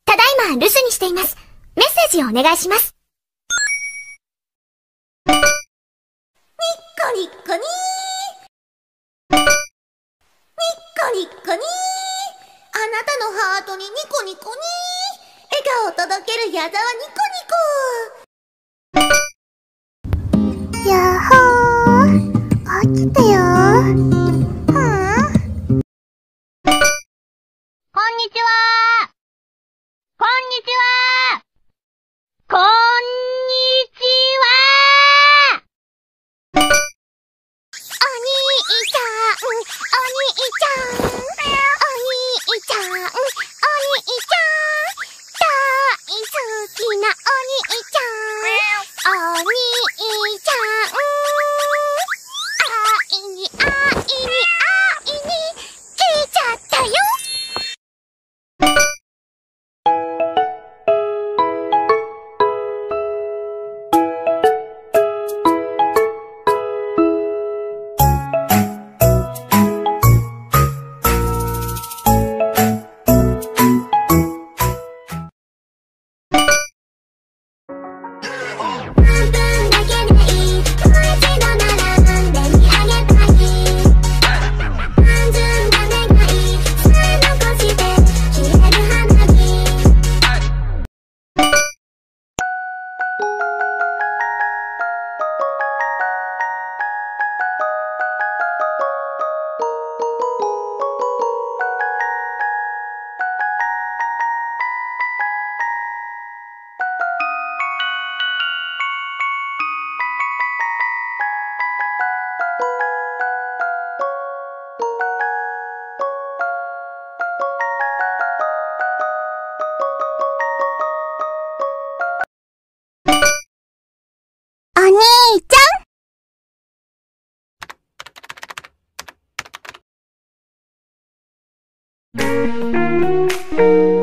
ただいま留守にしています。メッセージをお願いします。ニッコニッコニー。ニッコニッコニー。あなたのハートにニコニコニー。笑顔を届ける矢沢ニコニコ。やっほー。起きてよー。こんにちは。こんにちは。こんにちは。お兄ちゃん、お兄ちゃん、お兄ちゃん、お兄ちゃん、大好きなお兄ちゃん、お兄ちゃん、会いに来ちゃったよ。お兄ちゃん。